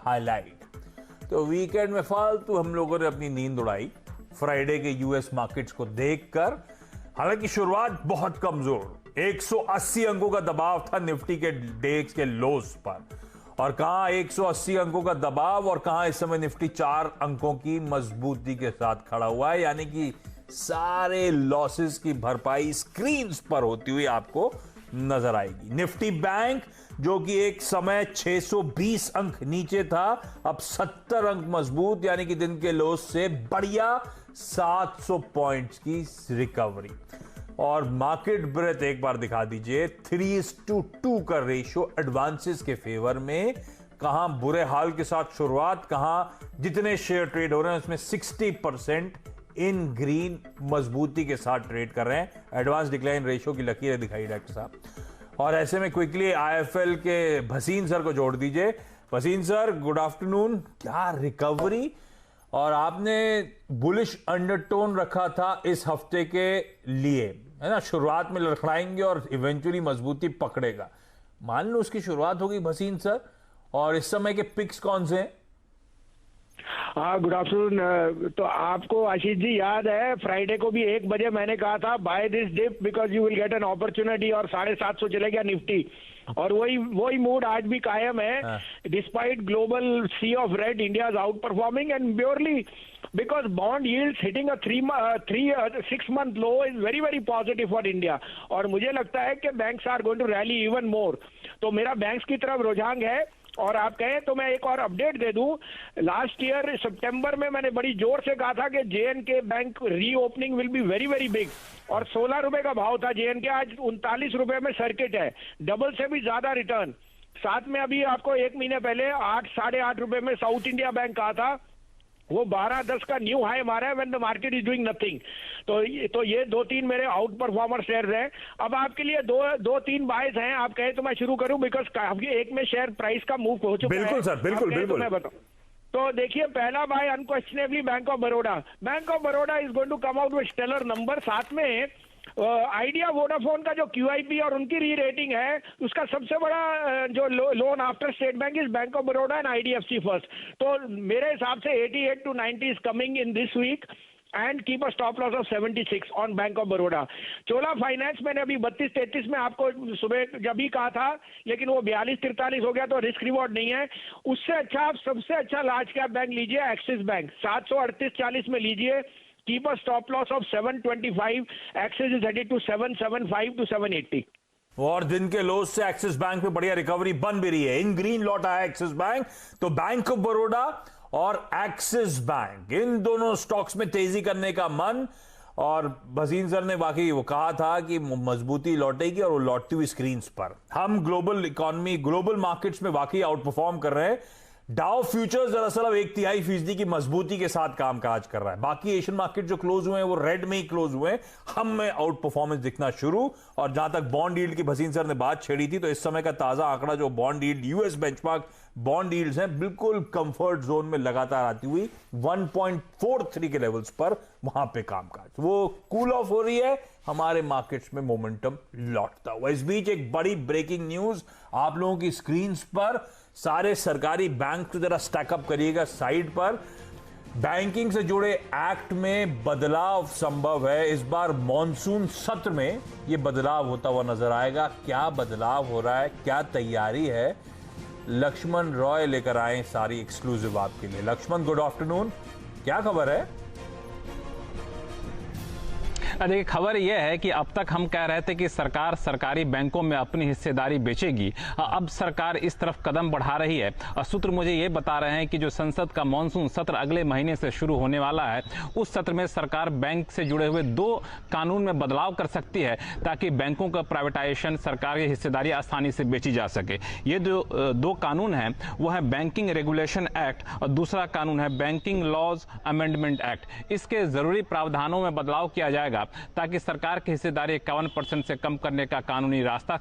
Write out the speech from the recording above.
Highlight. तो weekend में फालतू हम लोगों ने अपनी नींद उड़ाई फ्राइडे के यूएस मार्केट्स को देखकर। हालांकि शुरुआत बहुत कमजोर, 180 अंकों का दबाव था निफ्टी के डेक्स के लोस पर, और कहां 180 अंकों का दबाव और कहां इस समय निफ्टी 4 अंकों की मजबूती के साथ खड़ा हुआ है। यानी कि सारे लॉसेस की भरपाई स्क्रीन्स पर होती हुई आपको नजर आएगी। निफ्टी बैंक जो कि एक समय 620 अंक नीचे था, अब 70 अंक मजबूत, यानी कि दिन के लोस से बढ़िया 700 पॉइंट्स की रिकवरी। और मार्केट ब्रेथ एक बार दिखा दीजिए, 3:2 का रेशियो एडवांसेस के फेवर में। कहां बुरे हाल के साथ शुरुआत, कहां जितने शेयर ट्रेड हो रहे हैं उसमें 60% इन ग्रीन मजबूती के साथ ट्रेड कर रहे हैं। एडवांस डिक्लाइन रेशियो की लकीरें दिखाई डॉक्टर साहब। और ऐसे में क्विकली आईएफएल के भसीन सर को जोड़ दीजिए। Bhasin sir, good afternoon. क्या रिकवरी, और आपने बुलिश अंडरटोन रखा था इस हफ्ते के लिए, है ना? शुरुआत में लड़खड़ाएंगे और इवेंचुअली मजबूती पकड़ेगा। मान लो उसकी शुरुआत होगी भसीन सर, और इस समय के पिक्स कौन से हैं? हाँ, गुड आफ्टरनून। तो आपको आशीष जी याद है फ्राइडे को भी 1 बजे मैंने कहा था buy this dip because you will get an opportunity, और 750 चले गया निफ्टी। और वही मूड आज भी कायम है despite global sea of red. India is outperforming and purely because bond yields hitting a 6 month low is very very positive for India। और मुझे लगता है कि banks are going to rally even more। तो मेरा banks की तरफ रुझान है। और आप कहें तो मैं एक और अपडेट दे दूं, लास्ट ईयर सितंबर में मैंने बड़ी जोर से कहा था कि JNK bank reopening will be very very big, और 16 रुपए का भाव था जेएनके, आज 39 रुपए में सर्किट है, डबल से भी ज्यादा रिटर्न। साथ में अभी आपको 1 महीने पहले 8-8.5 रुपए में साउथ इंडिया बैंक कहा था, वो 12-10 का न्यू हाई मारा है when the market is doing nothing. तो ये 2-3 मेरे आउट परफॉर्मर शेयर्स हैं। अब आपके लिए 2-3 बायस हैं, आप कहे तो मैं शुरू करूं बिकॉज काफी एक में शेयर प्राइस का मूव हो चुका है। बिल्कुल सर, बिल्कुल बिल्कुल। तो मैं बताऊं तो देखिए, पहला buy unquestionably bank of Baroda. Bank of Baroda is going to come out with stellar number. साथ में आइडिया वोडाफोन का जो QIP और उनकी री रेटिंग है, उसका सबसे बड़ा जो loan after state bank is bank of Baroda and IDFC first. तो मेरे हिसाब से 88 to 90 is coming in this week and keep a stop loss of 76 on bank of Baroda. Chola finance मैंने अभी 32-33 में आपको सुबह जब ही कहा था, लेकिन वो 42-43 हो गया, तो रिस्क रिवॉर्ड नहीं है। उससे अच्छा आप सबसे अच्छा लार्ज कैप बैंक लीजिए, एक्सिस बैंक 738-40 में लीजिए। Keep a stop loss of 725. Axis is headed to 775 to 780। और दिन के लोस से एक्सिस बैंक में बढ़िया रिकवरी बन भी रही है। इन ग्रीन लौटा है एक्सिस बैंक। तो बैंक ऑफ बड़ौदा और एक्सिस बैंक, इन दोनों स्टॉक्स में तेजी करने का मन। और भसीन सर ने वाकई वो कहा था कि मजबूती लौटेगी, और वो लौटती हुई स्क्रीन्स पर। हम ग्लोबल इकोनॉमी, ग्लोबल मार्केट्स में वाकई आउट परफॉर्म कर रहे हैं। डाउ फ्यूचर्स दरअसल अब 1/3% की मजबूती के साथ कामकाज कर रहा है। बाकी एशियन मार्केट जो क्लोज हुए हैं वो रेड में ही क्लोज हुए हैं। हम में आउट परफॉर्मेंस दिखना शुरू। और जहां तक बॉन्ड यील्ड की भसीन सर ने बात छेड़ी थी, तो इस समय का ताजा आंकड़ा जो bond yield US benchmark bond yields हैं, बिल्कुल कंफर्ट जोन में लगातार आती हुई 1.43 के लेवल्स पर वहां पे कामकाज वो कूल ऑफ हो रही है। हमारे मार्केट्स में मोमेंटम लौटता हुआ। इस बीच एक बड़ी ब्रेकिंग न्यूज आप लोगों की स्क्रीन पर। सारे सरकारी बैंक को जरा स्टैकअप करिएगा साइड पर। बैंकिंग से जुड़े एक्ट में बदलाव संभव है। इस बार मॉनसून सत्र में यह बदलाव होता हुआ नजर आएगा। क्या बदलाव हो रहा है, क्या तैयारी है, लक्ष्मण रॉय लेकर आए सारी एक्सक्लूसिव आपके लिए। लक्ष्मण, गुड आफ्टरनून, क्या खबर है? देखिए, खबर यह है कि अब तक हम कह रहे थे कि सरकार सरकारी बैंकों में अपनी हिस्सेदारी बेचेगी। अब सरकार इस तरफ कदम बढ़ा रही है। सूत्र मुझे ये बता रहे हैं कि जो संसद का मॉनसून सत्र अगले महीने से शुरू होने वाला है, उस सत्र में सरकार बैंक से जुड़े हुए 2 कानून में बदलाव कर सकती है, ताकि बैंकों का प्राइवेटाइजेशन, सरकार की हिस्सेदारी आसानी से बेची जा सके। ये जो 2 कानून हैं वो है बैंकिंग रेगुलेशन एक्ट, और दूसरा कानून है बैंकिंग लॉज अमेंडमेंट एक्ट। इसके जरूरी प्रावधानों में बदलाव किया जाएगा ताकि सरकार की हिस्सेदारी 51% से कम करने का कानूनी रास्ता